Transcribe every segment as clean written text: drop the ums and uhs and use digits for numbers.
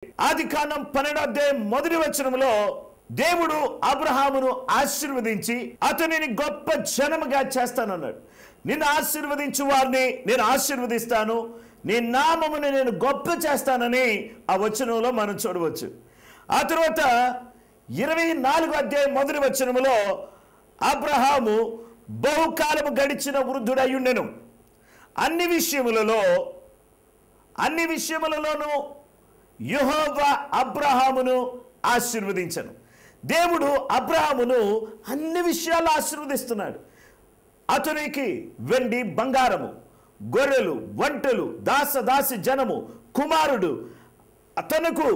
ఆదికాండం 12వ అధ్యాయం మొదటి వచనంలో దేవుడు అబ్రహామును ఆశీర్వదించి అతనిని గొప్ప జనముగా చేస్తానన్నాడు. నిన్ను ఆశీర్వదించు వారిని నేను ఆశీర్వదిస్తాను, నీ నామమును నేను గొప్ప చేస్తానని ఆ వచనంలో మనం చూడవచ్చు. ఆ తర్వాత 24వ అధ్యాయం మొదటి వచనములో అబ్రహాము బహుకాలము గడిచిన వృద్ధుడయ్యుండెను. అన్ని విషయములలోనూ యెహోవా అబ్రహామును ఆశీర్వదించను. దేవుడు అబ్రహామును అన్ని విషయాలు ఆశీర్వదిస్తున్నాడు. అతనికి వెండి బంగారము, గొర్రెలు, వంటలు, దాసి జనము, కుమారుడు, తనకు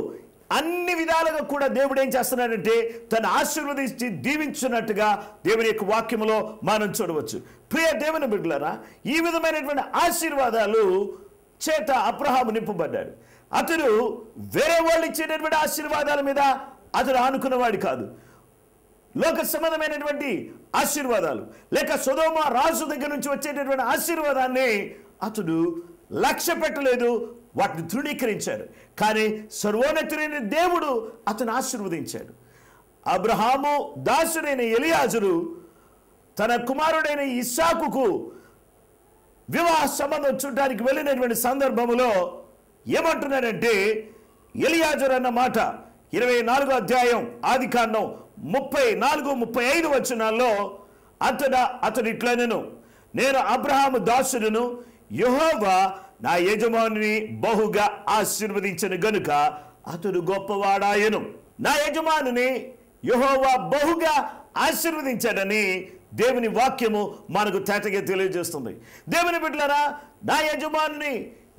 అన్ని విధాలుగా కూడా దేవుడు ఏం చేస్తున్నాడంటే తను ఆశీర్వదించి దీవించున్నట్టుగా దేవుని యొక్క వాక్యములో మనం చూడవచ్చు. ప్రియ దేవుని బిడ్డలారా, ఈ విధమైనటువంటి ఆశీర్వాదాలు చేత అబ్రహాము నింపబడ్డాడు. అతడు వేరే వాళ్ళు ఇచ్చేటటువంటి ఆశీర్వాదాల మీద అతడు ఆనుకున్నవాడు కాదు. లోక సంబంధమైనటువంటి ఆశీర్వాదాలు లేక సొదొమ రాజు దగ్గర నుంచి వచ్చేటటువంటి ఆశీర్వాదాన్ని అతడు లక్ష్య పెట్టలేదు, వాటిని తృణీకరించాడు. కానీ సర్వోన్నతుడైన దేవుడు అతను ఆశీర్వదించాడు. అబ్రహాము దాసుడైన ఎలియాజరు తన కుమారుడైన ఇస్సాకుకు వివాహ సంబంధం చూడడానికి వెళ్ళినటువంటి సందర్భంలో ఏమంటున్నాడంటే, ఎలియాజరు అన్న మాట 24వ అధ్యాయం ఆదికాండం 34-35 వచనాల్లో అతడు ఇట్లనెను, నేను అబ్రహాము దాసుడును, యెహోవా నా యజమానుని బహుగా ఆశీర్వదించను గనుక అతడు గొప్పవాడాయను. నా యజమానుని యెహోవా బహుగా ఆశీర్వదించాడని దేవుని వాక్యము మనకు తేటగా తెలియజేస్తుంది. దేవుని బిడ్డలారా, నా యజమానుని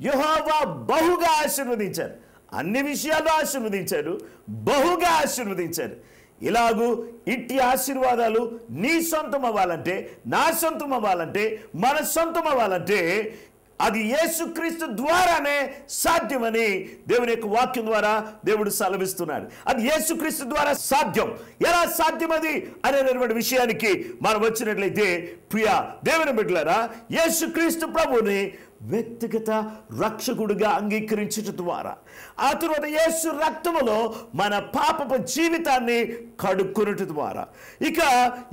యెహోవా బహుగా ఆశీర్వదించాడు. అన్ని విషయాలు ఆశీర్వదించాడు, బహుగా ఆశీర్వదించాడు. ఇలాగూ ఇట్టి ఆశీర్వాదాలు నీ సొంతం అవ్వాలంటే, నా సొంతం అవ్వాలంటే, మన సొంతం అవ్వాలంటే అది యేసుక్రీస్తు ద్వారానే సాధ్యమని దేవుని యొక్క వాక్యం ద్వారా దేవుడు సెలవిస్తున్నాడు. అది యేసుక్రీస్తు ద్వారా సాధ్యం. ఎలా సాధ్యం అది అనేటువంటి విషయానికి మనం వచ్చినట్లయితే, ప్రియ దేవుని బిడ్డలారా, యేసుక్రీస్తు ప్రభువుని వ్యక్తిగత రక్షకుడిగా అంగీకరించడం ద్వారా, ఆ తర్వాత యేసు రక్తములో మన పాపపు జీవితాన్ని కడుక్కునటం ద్వారా, ఇక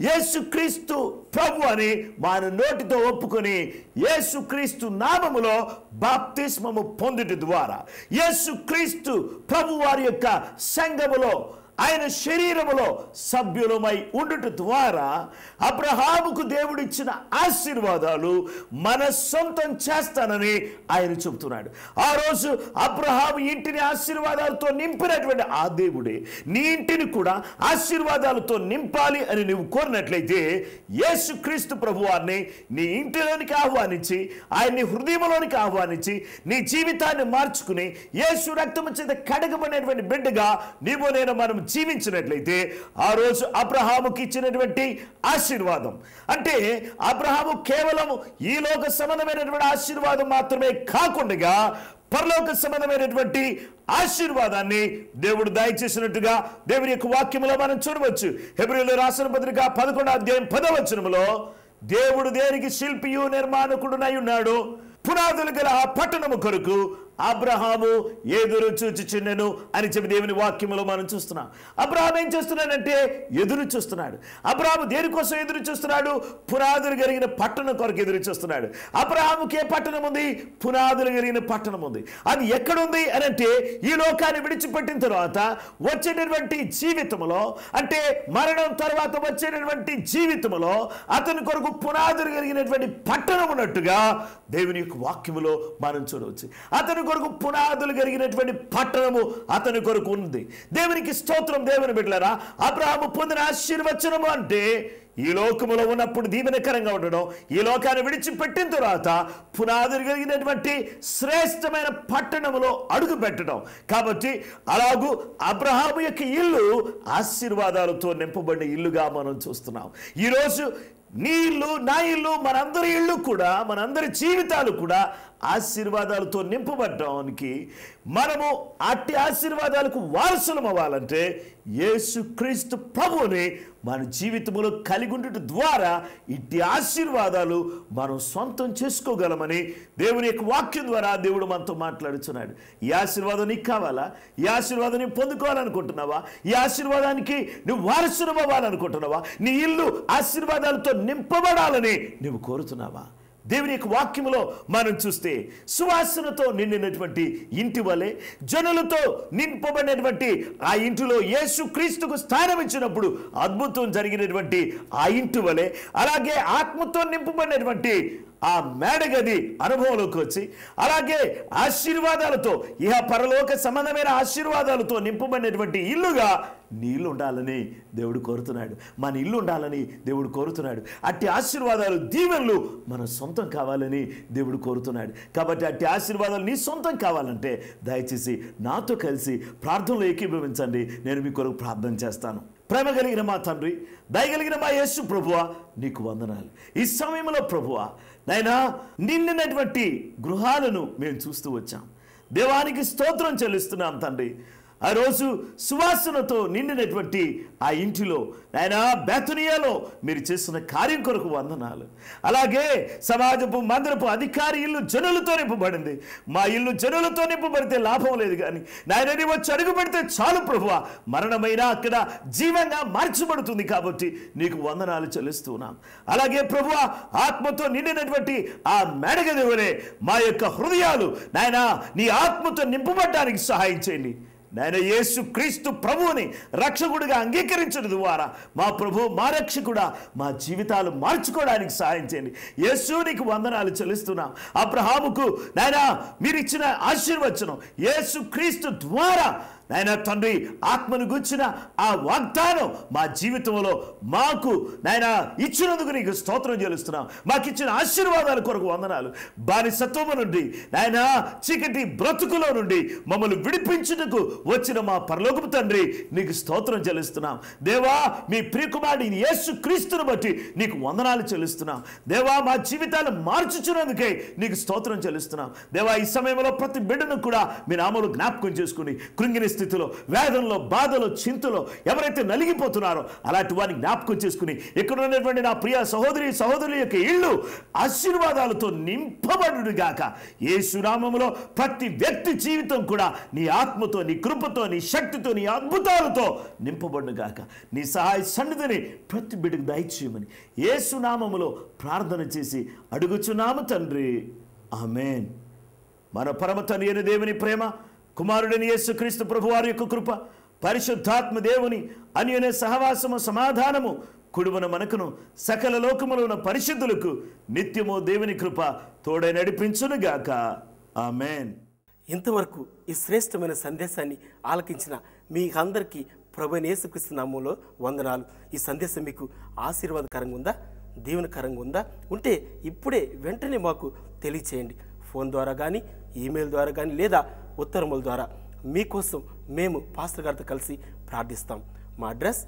యేసుక్రీస్తు ప్రభు అని మన నోటితో ఒప్పుకొని యేసుక్రీస్తు నామములో బాప్తిస్మము పొందుట ద్వారా, యేసుక్రీస్తు ప్రభు వారి యొక్క సంఘములో ఆయన శరీరములో సభ్యులమై ఉండుట ద్వారా అబ్రహాముకు దేవుడిచ్చిన ఆశీర్వాదాలు మన సొంతం చేస్తానని ఆయన చెబుతున్నాడు. ఆ రోజు అబ్రహాము ఇంటిని ఆశీర్వాదాలతో నింపినటువంటి ఆ దేవుడే నీ ఇంటిని కూడా ఆశీర్వాదాలతో నింపాలి అని నువ్వు కోరినట్లయితే, యేసుక్రీస్తు ప్రభువారిని నీ ఇంటిలోనికి ఆహ్వానించి, ఆయన్ని హృదయంలోనికి ఆహ్వానించి, నీ జీవితాన్ని మార్చుకుని యేసు రక్తము చేత కడగబడినటువంటి బిడ్డగా నీవు నేను మనం జీవించినట్లయితే, ఆ రోజు అబ్రహాముకి ఇచ్చినటువంటి ఆశీర్వాదం అంటే అబ్రహాము కేవలం ఈ లోక సంబంధమైనటువంటి ఆశీర్వాదం మాత్రమే కాకుండా పరలోక సంబంధమైనటువంటి ఆశీర్వాదాన్ని దేవుడు దయచేసినట్టుగా దేవుని యొక్క వాక్యములో మనం చూడవచ్చు. హెబ్రీయులకు రాసిన పత్రిక 11వ అధ్యాయం 10వ వచనములో, దేవుడు దేనికి శిల్పియు నిర్మాణకుడునై ఉన్నాడు, పునాదులు గల ఆ పట్టణము కొరకు అబ్రహాము ఎదురు చూచుచుండెను అని చెప్పి దేవుని వాక్యములో మనం చూస్తున్నాం. అబ్రహాము ఏం చేస్తున్నాడంటే ఎదురు చూస్తున్నాడు. అబ్రహాము దేనికోసం ఎదురు చూస్తున్నాడు? పునాదులు కలిగిన పట్టణం కొరకు ఎదురు చూస్తున్నాడు. అబ్రహాముకి ఏ పట్టణం ఉంది? పునాదులు కలిగిన పట్టణం ఉంది. అది ఎక్కడుంది అని అంటే, ఈ లోకాన్ని విడిచిపెట్టిన తర్వాత వచ్చేటటువంటి జీవితంలో, అంటే మరణం తర్వాత వచ్చేటటువంటి జీవితంలో అతని కొరకు పునాదులు కలిగినటువంటి పట్టణం ఉన్నట్టుగా దేవుని యొక్క వాక్యములో మనం చూడవచ్చు. అతని కొరకు పునాదులు కలిగినటువంటి పట్టణము అతని కొరకు ఉంది. దేవునికి స్తోత్రం. దేవుని బిడ్డలారా, అబ్రహాము పొందిన ఆశీర్వచనము అంటే ఈ లోకములో ఉన్నప్పుడు దీవెనకరంగా ఉండడం, ఈ లోకాన్ని విడిచిపెట్టిన తర్వాత పునాదులు కలిగినటువంటి శ్రేష్టమైన పట్టణములో అడుగు పెట్టడం. కాబట్టి అలాగూ అబ్రహాము యొక్క ఇల్లు ఆశీర్వాదాలతో నింపబడిన ఇల్లుగా మనం చూస్తున్నాం. ఈరోజు నీ ఇల్లు, నా ఇల్లు, మనందరి ఇల్లు కూడా, మనందరి జీవితాలు కూడా ఆశీర్వాదాలతో నింపబడడానికి, మనము అట్టి ఆశీర్వాదాలకు వారసులం అవ్వాలంటే యేసుక్రీస్తు ప్రభువుని మన జీవితంలో కలిగి ఉండటం ద్వారా ఇట్టి ఆశీర్వాదాలు మనం సొంతం చేసుకోగలమని దేవుని యొక్క వాక్యం ద్వారా దేవుడు మనతో మాట్లాడుతున్నాడు. ఈ ఆశీర్వాదం నీకు కావాలా? ఈ ఆశీర్వాదం నీవు పొందుకోవాలనుకుంటున్నావా? ఈ ఆశీర్వాదానికి నువ్వు వారసులం అవ్వాలనుకుంటున్నావా? నీ ఇల్లు ఆశీర్వాదాలతో నింపబడాలని నువ్వు కోరుతున్నావా? దేవుని యొక్క వాక్యములో మనం చూస్తే సువాసనతో నిండినటువంటి ఇంటి వలె, జనులతో నింపబడినటువంటి ఆ ఇంటిలో యేసుక్రీస్తుకు స్థానం ఇచ్చినప్పుడు అద్భుతం జరిగినటువంటి ఆ ఇంటి వలె, అలాగే ఆత్మతో నింపబడినటువంటి ఆ మేడగది అనుభవంలోకి వచ్చి, అలాగే ఆశీర్వాదాలతో ఇహ పరలోక సంబంధమైన ఆశీర్వాదాలతో నింపబడినటువంటి ఇల్లుగా నీ ఇల్లు ఉండాలని దేవుడు కోరుతున్నాడు. మన ఇల్లు ఉండాలని దేవుడు కోరుతున్నాడు. అట్టి ఆశీర్వాదాలు, దీవెనలు మన సొంతం కావాలని దేవుడు కోరుతున్నాడు. కాబట్టి అట్టి ఆశీర్వాదాలు నీ సొంతం కావాలంటే దయచేసి నాతో కలిసి ప్రార్థనలో ఏకీభవించండి. నేను మీ కొరకు ప్రార్థన చేస్తాను. ప్రేమ కలిగిన మా తండ్రి, దయగలిగిన మా యేసు ప్రభువా, నీకు వందనాలు. ఈ సమయంలో ప్రభువా నైనా నిండినటువంటి గృహాలను మేము చూస్తూ వచ్చాం. దేవానికి స్తోత్రం చెల్లిస్తున్నాం తండ్రి. ఆ రోజు సువాసనతో నిండినటువంటి ఆ ఇంటిలో నాయనా బెతనియాలో మీరు చేస్తున్న కార్యం కొరకు వందనాలు. అలాగే సమాజపు మందిరపు అధికారి ఇల్లు జనులతో నింపబడింది. మా ఇల్లు జనులతో నింపబడితే లాభం లేదు, కానీ నాయన నీ వచ్చి అడుగు పెడితే చాలు ప్రభువా, మరణమైనా అక్కడ జీవంగా మార్చబడుతుంది. కాబట్టి నీకు వందనాలు చెల్లిస్తున్నాం. అలాగే ప్రభువా, ఆత్మతో నిండినటువంటి ఆ మేడగది వలె మా యొక్క హృదయాలు నాయనా నీ ఆత్మతో నింపబడడానికి సహాయం చేయండి. నాయన యేసు క్రీస్తు ప్రభువుని రక్షకుడిగా అంగీకరించడం ద్వారా మా ప్రభు, మా రక్షకుడా, మా జీవితాలు మార్చుకోవడానికి సహాయం చేయండి. యేసు నీకు వందనాలు చెల్లిస్తున్నాం. అబ్రహాముకు నాయన మీరు ఇచ్చిన ఆశీర్వచనం యేసు క్రీస్తు ద్వారా నాయన తండ్రి ఆత్మను గుర్చిన ఆ వాగ్దానం మా జీవితంలో మాకు నాయన ఇచ్చినందుకు నీకు స్తోత్రం చెల్లిస్తున్నాం. మాకు ఇచ్చిన ఆశీర్వాదాల కొరకు వందనాలు. బానిసత్వము నుండి నాయన చీకటి బ్రతుకులో నుండి మమ్మల్ని విడిపించుటకు వచ్చిన మా పరలోకపు తండ్రి నీకు స్తోత్రం చెల్లిస్తున్నాం. దేవా, మీ ప్రియకుమారుడు యేసు క్రీస్తును బట్టి నీకు వందనాలు చెల్లిస్తున్నాం. దేవా, మా జీవితాలు మార్చుచున్నందుకే నీకు స్తోత్రం చెల్లిస్తున్నాం. దేవా, ఈ సమయంలో ప్రతి బిడ్డను కూడా మీ నామములో జ్ఞాపకం చేసుకుని కృంగిన స్థితిలో, వేదనలో, బాధలో, చింతలో ఎవరైతే నలిగిపోతున్నారో అలాంటి వారిని జ్ఞాపకం చేసుకుని ఇక్కడ ఉన్నటువంటి నా ప్రియ సహోదరుల యొక్క ఇల్లు ఆశీర్వాదాలతో నింపబడుగాక. యేసు నామములో ప్రతి వ్యక్తి జీవితం కూడా నీ ఆత్మతో, నీ కృపతో, నీ శక్తితో, నీ అద్భుతాలతో నింపబడుగాక. నీ సహాయ సన్నిధిని ప్రతి బిడ్డకు దయచేయమని యేసు నామములో ప్రార్థన చేసి అడుగుచున్నాము తండ్రి. ఆమేన్. మన పరమ తండ్రి అయిన దేవుని ప్రేమ, కుమారుడని యేసుక్రీస్తు ప్రభువారి యొక్క కృప, పరిశుద్ధాత్మ దేవుని అన్యోన్య సహవాసము, సమాధానము కుడుమున మనకును సకల లోకములో ఉన్న పరిశుద్ధులకు నిత్యము దేవుని కృప తోడై నడిపించునుగాక. ఆమేన్. ఇంతవరకు ఈ శ్రేష్టమైన సందేశాన్ని ఆలకించిన మీ అందరికీ ప్రభువైన యేసుక్రీస్తు నామములో వందనాలు. ఈ సందేశం మీకు ఆశీర్వాదకరంగా ఉందా, దీవెనకరంగా ఉందా ఉంటే ఇప్పుడే వెంటనే మాకు తెలియచేయండి. ఫోన్ ద్వారా కానీ, ఈమెయిల్ ద్వారా కానీ, లేదా ఉత్తరముల ద్వారా. మీకోసం మేము పాస్టర్ గారితో కలిసి ప్రార్థిస్తాం. మా అడ్రస్